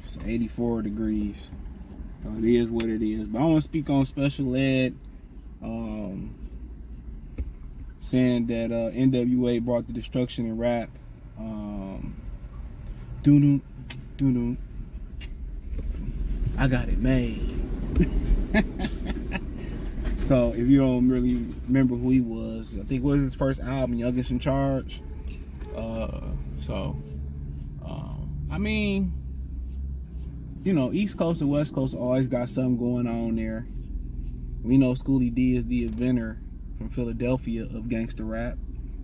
It's 84 degrees. So it is what it is. But I want to speak on special ed. Saying that NWA brought the destruction in rap. Doo-doo, doo-doo. I got it made. So if you don't really remember who he was, I think what was his first album, Youngest in Charge. I mean, you know, East Coast and West Coast always got something going on there. We know Schoolie D is the inventor from Philadelphia of gangster rap.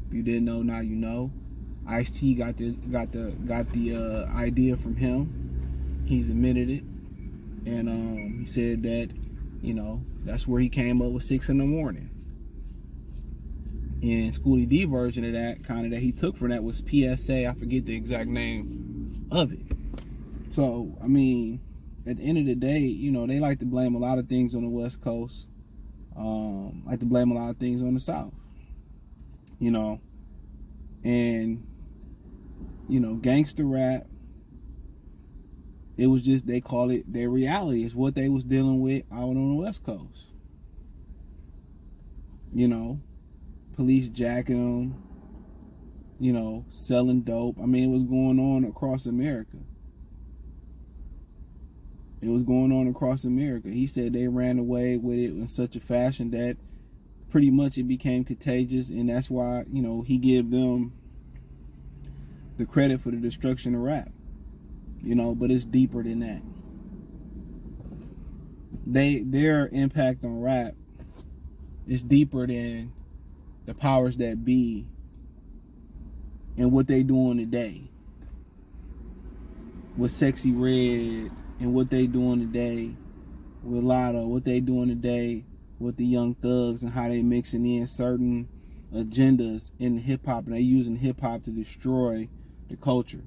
If you didn't know, now you know. Ice-T got the idea from him. He's admitted it, and he said that, you know, that's where he came up with 6 in the morning. And Schoolie D version of that, kind of that he took from that, was PSA. I forget the exact name of it. So I mean, at the end of the day, you know, they like to blame a lot of things on the West Coast. Like to blame a lot of things on the South. You know, and you know, gangster rap, it was just, they call it their reality. It's what they was dealing with out on the West Coast. You know, police jacking them, you know, selling dope. I mean, it was going on across America. It was going on across America. He said they ran away with it in such a fashion that pretty much it became contagious, and that's why, you know, he gave them the credit for the destruction of rap. You know, but it's deeper than that. Their impact on rap is deeper than the powers that be and what they doing today with Sexy Red, and what they doing today with Lotto, what they doing today with the Young Thugs, and how they mixing in certain agendas in hip hop, and they using hip hop to destroy the culture.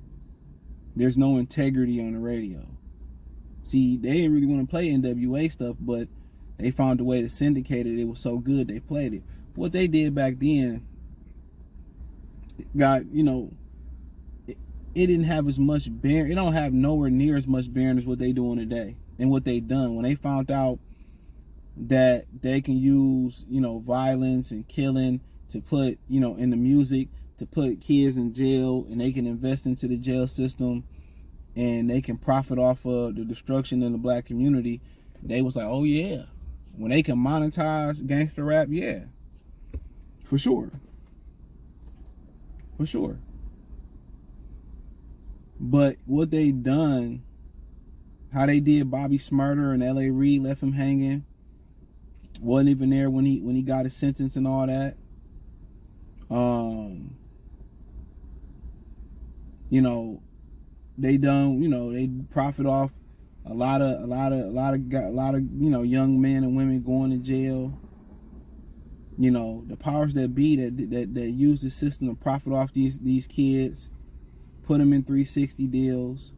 There's no integrity on the radio. See, they didn't really want to play NWA stuff, but they found a way to syndicate it. It was so good they played it. What they did back then got, you know, it didn't have as much bearing. It don't have nowhere near as much bearing as what they doing today and what they done. When they found out that they can use, you know, violence and killing to put, you know, in the music, to put kids in jail, and they can invest into the jail system, and they can profit off of the destruction in the black community, they was like, oh yeah, when they can monetize gangster rap, yeah, for sure. But what they done, how they did Bobby Smurder and L.A. Reid, left him hanging, wasn't even there when he got his sentence and all that. You know, they done, you know, they profit off a lot of you know, young men and women going to jail. You know, the powers that be that use the system to profit off these kids, put them in 360 deals,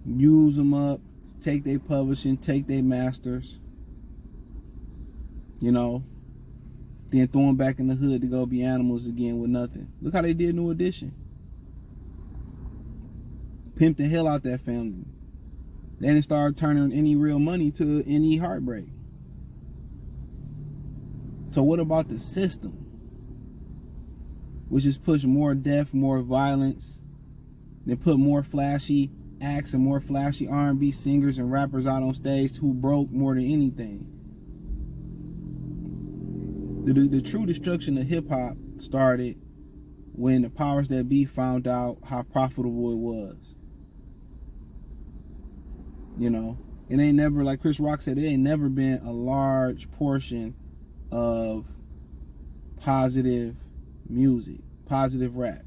use them up, take their publishing, take their masters, you know, then throw them back in the hood to go be animals again with nothing. Look how they did New Edition. Pimped the hell out that family. They didn't start turning any real money to any heartbreak. So what about the system, which is push more death, more violence, then put more flashy acts and more flashy R&B singers and rappers out on stage who broke more than anything? The true destruction of hip-hop started when the powers that be found out how profitable it was. You know, it ain't never, like Chris Rock said, it ain't never been a large portion of positive music, positive rap.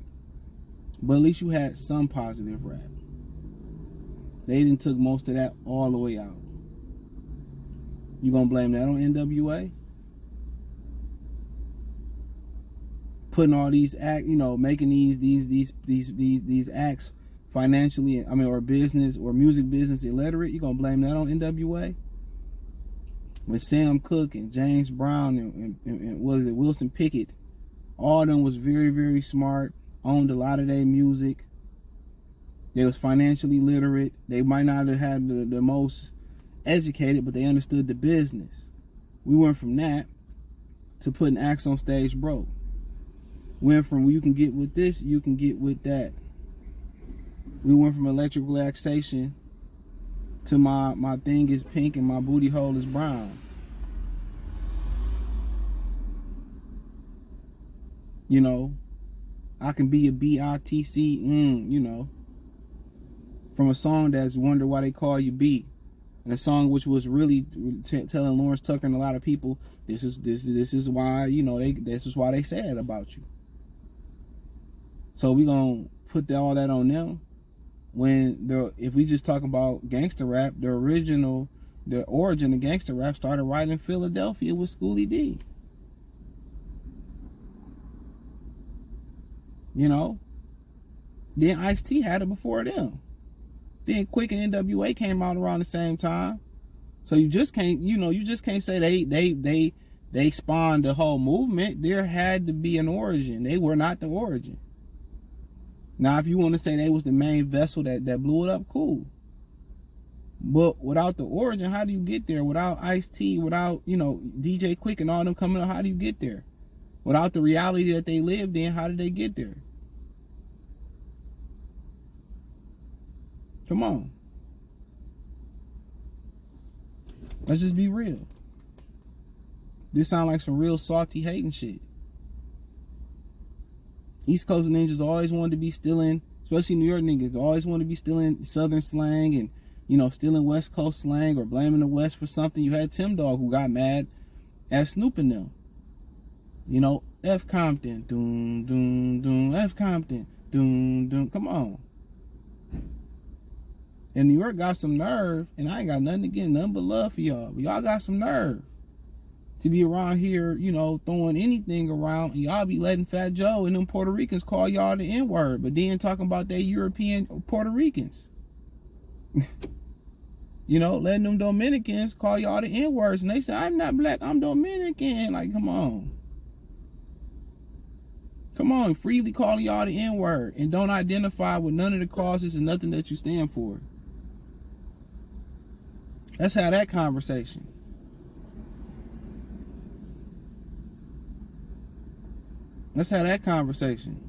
But at least you had some positive rap. They didn't took most of that all the way out. You gonna blame that on NWA? Putting all these making these acts financially, I mean, or business or music business illiterate, you gonna blame that on NWA? When Sam Cooke and James Brown and what is it, Wilson Pickett, all of them was very, very smart, owned a lot of their music, They was financially literate. They might not have had the most educated, but they understood the business. We went from that to putting acts on stage broke. Went from you can get with this, you can get with that. We went from electric relaxation to my thing is pink and my booty hole is brown. You know, I can be a BITC, you know, from a song that's Wonder Why They Call You B. And a song which was really telling Lawrence Tucker and a lot of people, this is why, you know, this is why they say that about you. So we gonna put all that on them. When if we just talk about gangster rap, the origin of gangster rap started right in Philadelphia with Schoolie D. You know, then Ice-T had it before them. Then Quick and NWA came out around the same time. So you just can't, say they spawned the whole movement. There had to be an origin. They were not the origin. Now, if you want to say they was the main vessel that blew it up, cool. But without the origin, how do you get there? Without Ice-T, without, DJ Quick and all them coming up, how do you get there? Without the reality that they lived in, how did they get there? Come on. Let's just be real. This sound like some real salty hating shit. East Coast ninjas always wanted to be stealing, especially New York niggas, always wanted to be stealing Southern slang and, stealing West Coast slang or blaming the West for something. You had Tim Dog who got mad at Snoop and them. F Compton, doom, doom, doom, F Compton, doom, doom. Come on. And New York got some nerve, and I ain't got nothing again, nothing but love for y'all. But y'all got some nerve to be around here, throwing anything around, and y'all be letting Fat Joe and them Puerto Ricans call y'all the N-word, but then talking about they European Puerto Ricans. Letting them Dominicans call y'all the N-words, and they say, I'm not black, I'm Dominican. Like, come on. Come on, freely calling y'all the N-word, and don't identify with none of the causes and nothing that you stand for. Let's have that conversation. Let's have that conversation.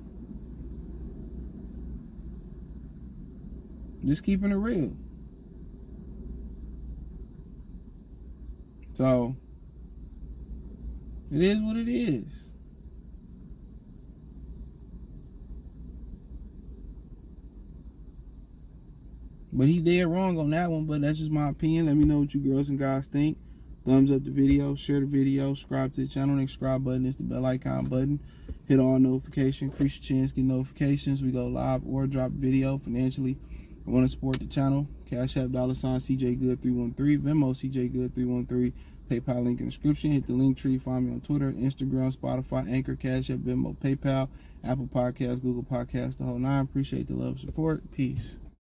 Just keeping it real. So, it is what it is. But he did wrong on that one, but that's just my opinion. Let me know what you girls and guys think. Thumbs up the video, share the video, subscribe to the channel. The subscribe button is the bell icon button. Hit all notifications, increase your chance, get notifications. We go live or drop video financially. I want to support the channel. Cash App $CJ Good 313, Venmo CJ Good 313, PayPal link in the description. Hit the link tree. Find me on Twitter, Instagram, Spotify, Anchor, Cash App, Venmo, PayPal, Apple Podcasts, Google Podcasts, the whole nine. Appreciate the love and support. Peace.